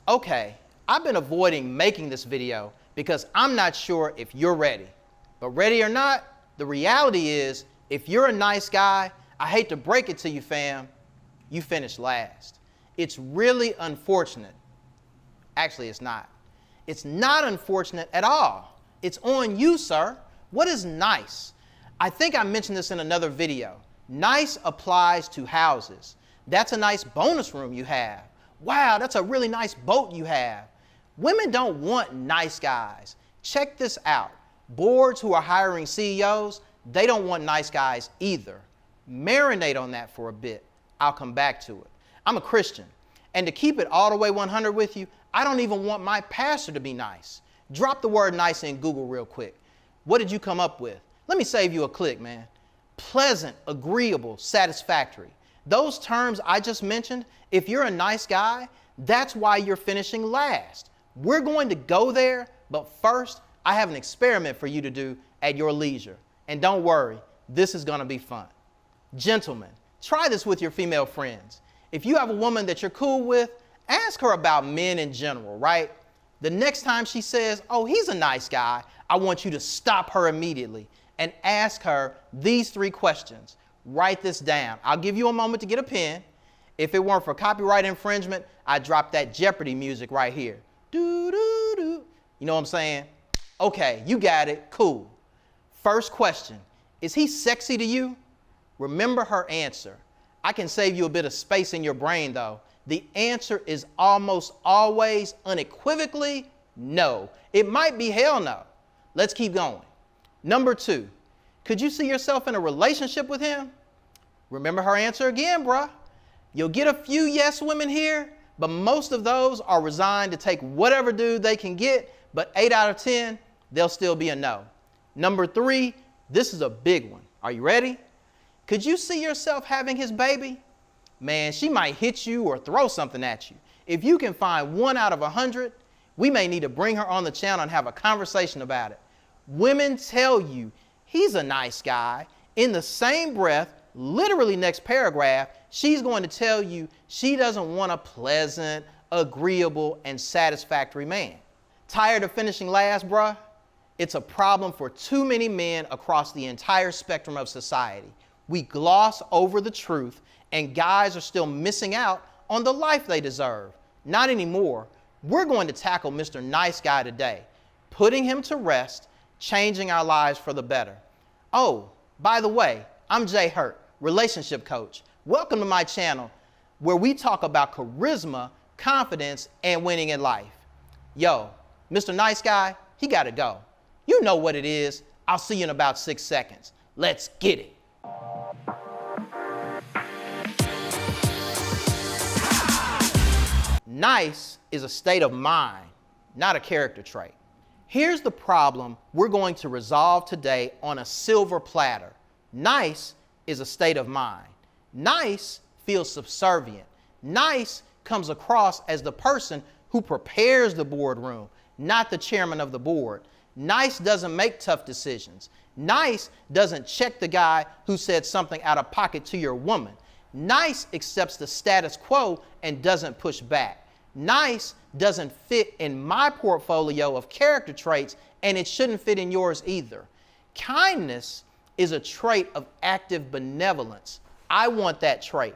Okay, I've been avoiding making this video because I'm not sure if you're ready. But ready or not, the reality is, if you're a nice guy, I hate to break it to you, fam, you finished last. It's really unfortunate. Actually, it's not. It's not unfortunate at all. It's on you, sir. What is nice? I think I mentioned this in another video. Nice applies to houses. That's a nice bonus room you have. Wow, that's a really nice boat you have. Women don't want nice guys. Check this out. Boards who are hiring CEOs, they don't want nice guys either. Marinate on that for a bit. I'll come back to it. I'm a Christian, and to keep it all the way 100 with you, I don't even want my pastor to be nice. Drop the word nice in Google real quick. What did you come up with? Let me save you a click, man. Pleasant, agreeable, satisfactory. Those terms I just mentioned, if you're a nice guy, that's why you're finishing last. We're going to go there, but first, I have an experiment for you to do at your leisure. And don't worry, this is going to be fun. Gentlemen, try this with your female friends. If you have a woman that you're cool with, ask her about men in general, right? The next time she says, oh, he's a nice guy, I want you to stop her immediately and ask her these 3 questions. Write this down. I'll give you a moment to get a pen. If it weren't for copyright infringement, I'd drop that Jeopardy music right here. Doo, doo, doo. You know what I'm saying? Okay, you got it. Cool. First question, is he sexy to you? Remember her answer. I can save you a bit of space in your brain though. The answer is almost always unequivocally no. It might be hell no. Let's keep going. Number 2, could you see yourself in a relationship with him? Remember her answer again, bruh. You'll get a few yes women here, but most of those are resigned to take whatever dude they can get, but 8 out of 10, they'll still be a no. Number 3, this is a big one. Are you ready? Could you see yourself having his baby? Man, she might hit you or throw something at you. If you can find 1 out of 100, we may need to bring her on the channel and have a conversation about it. Women tell you he's a nice guy. In the same breath, literally next paragraph, she's going to tell you she doesn't want a pleasant, agreeable, and satisfactory man. Tired of finishing last, bruh? It's a problem for too many men across the entire spectrum of society. We gloss over the truth, and guys are still missing out on the life they deserve. Not anymore. We're going to tackle Mr. Nice Guy today, putting him to rest, changing our lives for the better. Oh, by the way, I'm Jay Hurt, relationship coach. Welcome to my channel, where we talk about charisma, confidence, and winning in life. Yo, Mr. Nice Guy, he gotta go. You know what it is. I'll see you in about 6 seconds. Let's get it. Nice is a state of mind, not a character trait. Here's the problem we're going to resolve today on a silver platter. Nice is a state of mind. Nice feels subservient. Nice comes across as the person who prepares the boardroom, not the chairman of the board. Nice doesn't make tough decisions. Nice doesn't check the guy who said something out of pocket to your woman. Nice accepts the status quo and doesn't push back. Nice doesn't fit in my portfolio of character traits, and it shouldn't fit in yours either. Kindness is a trait of active benevolence. I want that trait.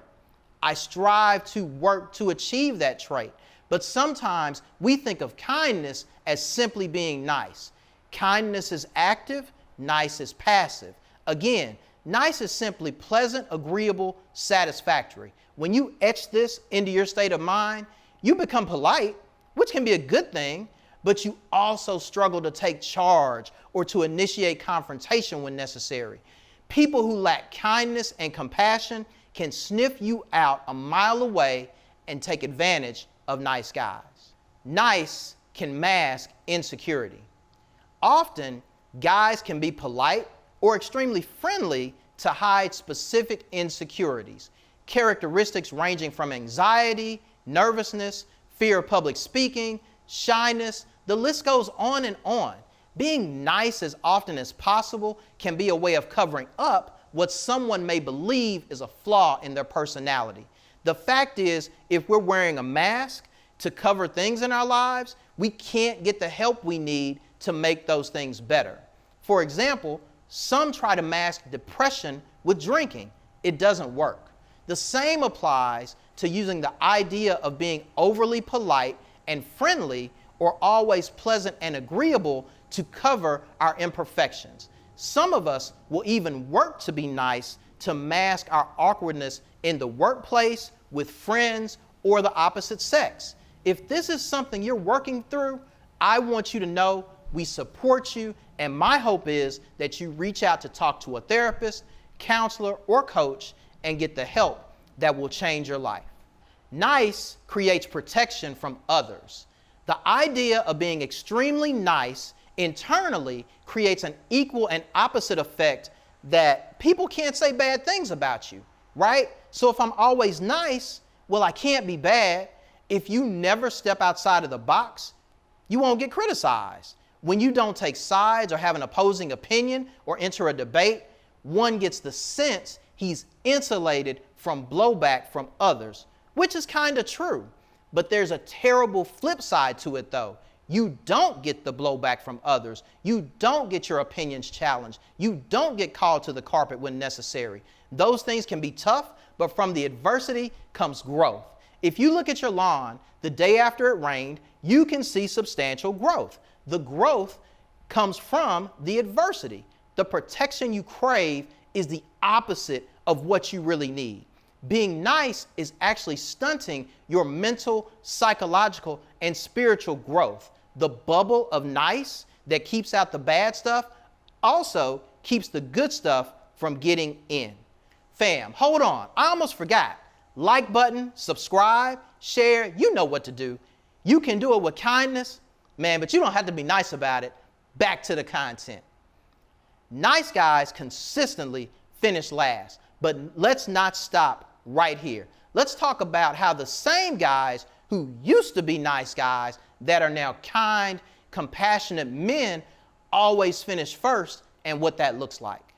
I strive to work to achieve that trait. But sometimes we think of kindness as simply being nice. Kindness is active, nice is passive. Again, nice is simply pleasant, agreeable, satisfactory. When you etch this into your state of mind, you become polite, which can be a good thing, but you also struggle to take charge or to initiate confrontation when necessary. People who lack kindness and compassion can sniff you out a mile away and take advantage of nice guys. Nice can mask insecurity. Often, guys can be polite or extremely friendly to hide specific insecurities, characteristics ranging from anxiety, nervousness, fear of public speaking, shyness. The list goes on and on. Being nice as often as possible can be a way of covering up what someone may believe is a flaw in their personality. The fact is, if we're wearing a mask, to cover things in our lives, we can't get the help we need to make those things better. For example, some try to mask depression with drinking. It doesn't work. The same applies to using the idea of being overly polite and friendly or always pleasant and agreeable to cover our imperfections. Some of us will even work to be nice to mask our awkwardness in the workplace, with friends, or the opposite sex. If this is something you're working through, I want you to know we support you, and my hope is that you reach out to talk to a therapist, counselor, or coach and get the help that will change your life. Nice creates protection from others. The idea of being extremely nice internally creates an equal and opposite effect that people can't say bad things about you, right? So if I'm always nice, well, I can't be bad. If you never step outside of the box, you won't get criticized. When you don't take sides or have an opposing opinion or enter a debate, one gets the sense he's insulated from blowback from others, which is kind of true. But there's a terrible flip side to it, though. You don't get the blowback from others. You don't get your opinions challenged. You don't get called to the carpet when necessary. Those things can be tough, but from the adversity comes growth. If you look at your lawn the day after it rained, you can see substantial growth. The growth comes from the adversity. The protection you crave is the opposite of what you really need. Being nice is actually stunting your mental, psychological, and spiritual growth. The bubble of nice that keeps out the bad stuff also keeps the good stuff from getting in. Fam, hold on. I almost forgot. Like button, subscribe, share, you know what to do. You can do it with kindness, man, but you don't have to be nice about it. Back to the content. Nice guys consistently finish last, but let's not stop right here. Let's talk about how the same guys who used to be nice guys that are now kind, compassionate men always finish first and what that looks like.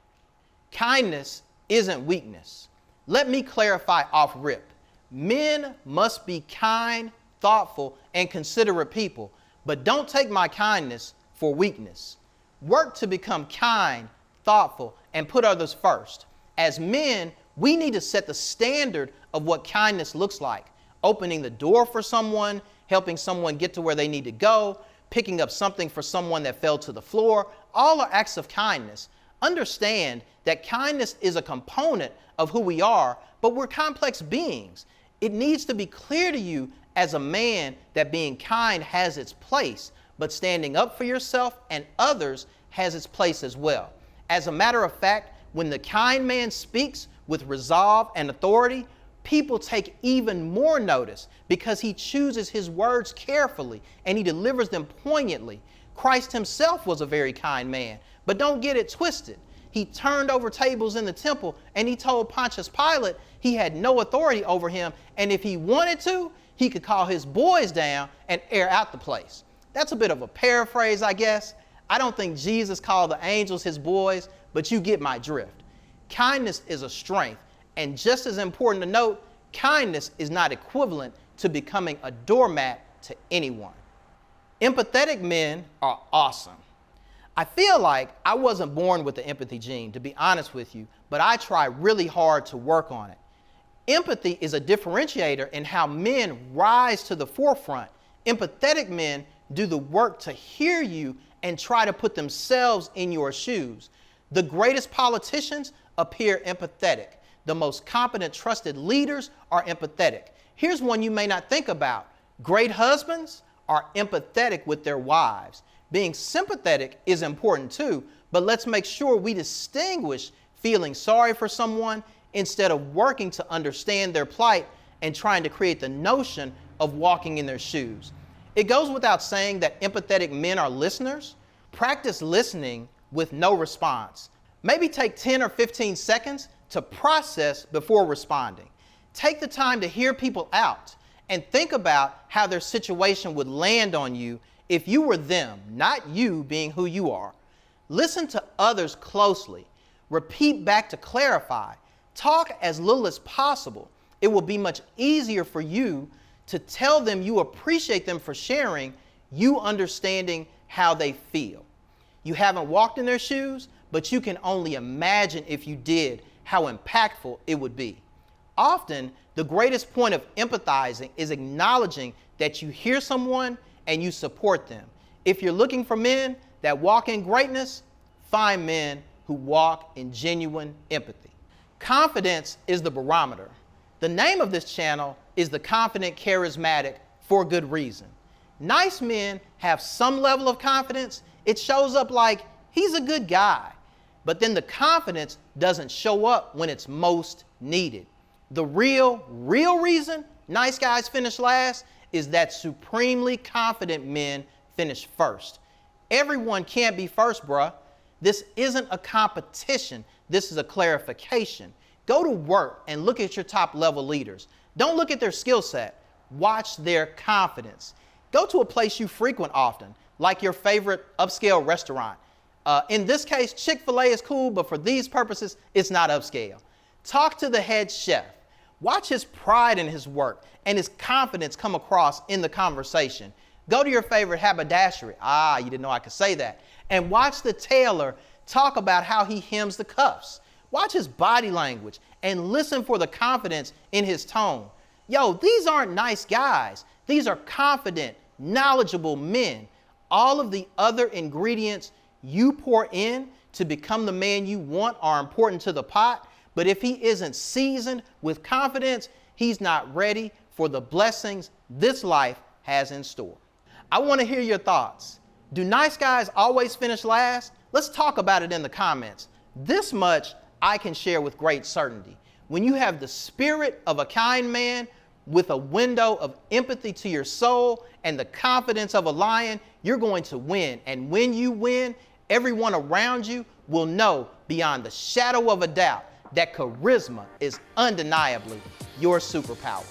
Kindness isn't weakness. Let me clarify off rip. Men must be kind, thoughtful, and considerate people, but don't take my kindness for weakness. Work to become kind, thoughtful, and put others first. As men, we need to set the standard of what kindness looks like. Opening the door for someone, helping someone get to where they need to go, picking up something for someone that fell to the floor, all are acts of kindness. Understand that kindness is a component of who we are, but we're complex beings. It needs to be clear to you as a man that being kind has its place, but standing up for yourself and others has its place as well. As a matter of fact, when the kind man speaks with resolve and authority, people take even more notice because he chooses his words carefully and he delivers them poignantly. Christ himself was a very kind man, but don't get it twisted. He turned over tables in the temple and he told Pontius Pilate he had no authority over him, and if he wanted to, he could call his boys down and air out the place. That's a bit of a paraphrase, I guess. I don't think Jesus called the angels his boys, but you get my drift. Kindness is a strength, and just as important to note, kindness is not equivalent to becoming a doormat to anyone. Empathetic men are awesome. I feel like I wasn't born with the empathy gene, to be honest with you, but I try really hard to work on it. Empathy is a differentiator in how men rise to the forefront. Empathetic men do the work to hear you and try to put themselves in your shoes. The greatest politicians appear empathetic. The most competent, trusted leaders are empathetic. Here's one you may not think about. Great husbands are empathetic with their wives. Being sympathetic is important too, but let's make sure we distinguish feeling sorry for someone instead of working to understand their plight and trying to create the notion of walking in their shoes. It goes without saying that empathetic men are listeners. Practice listening with no response. Maybe take 10 or 15 seconds to process before responding. Take the time to hear people out and think about how their situation would land on you if you were them, not you being who you are. Listen to others closely. Repeat back to clarify. Talk as little as possible. It will be much easier for you to tell them you appreciate them for sharing, you understanding how they feel. You haven't walked in their shoes, but you can only imagine if you did how impactful it would be. Often, the greatest point of empathizing is acknowledging that you hear someone and you support them. If you're looking for men that walk in greatness, find men who walk in genuine empathy. Confidence is the barometer. The name of this channel is The Confident Charismatic for good reason. Nice men have some level of confidence. It shows up like, he's a good guy. But then the confidence doesn't show up when it's most needed. The real reason nice guys finish last is that supremely confident men finish first. Everyone can't be first, bruh. This isn't a competition. This is a clarification. Go to work and look at your top level leaders. Don't look at their skill set. Watch their confidence. Go to a place you frequent often, like your favorite upscale restaurant. In this case, Chick-fil-A is cool, but for these purposes, it's not upscale. Talk to the head chef. Watch his pride in his work and his confidence come across in the conversation. Go to your favorite haberdashery. You didn't know I could say that. And watch the tailor talk about how he hems the cuffs. Watch his body language and listen for the confidence in his tone. Yo, these aren't nice guys. These are confident, knowledgeable men. All of the other ingredients you pour in to become the man you want are important to the pot, but if he isn't seasoned with confidence, he's not ready for the blessings this life has in store. I want to hear your thoughts. Do nice guys always finish last? Let's talk about it in the comments. This much I can share with great certainty. When you have the spirit of a kind man with a window of empathy to your soul and the confidence of a lion, you're going to win. And when you win, everyone around you will know beyond the shadow of a doubt that charisma is undeniably your superpower.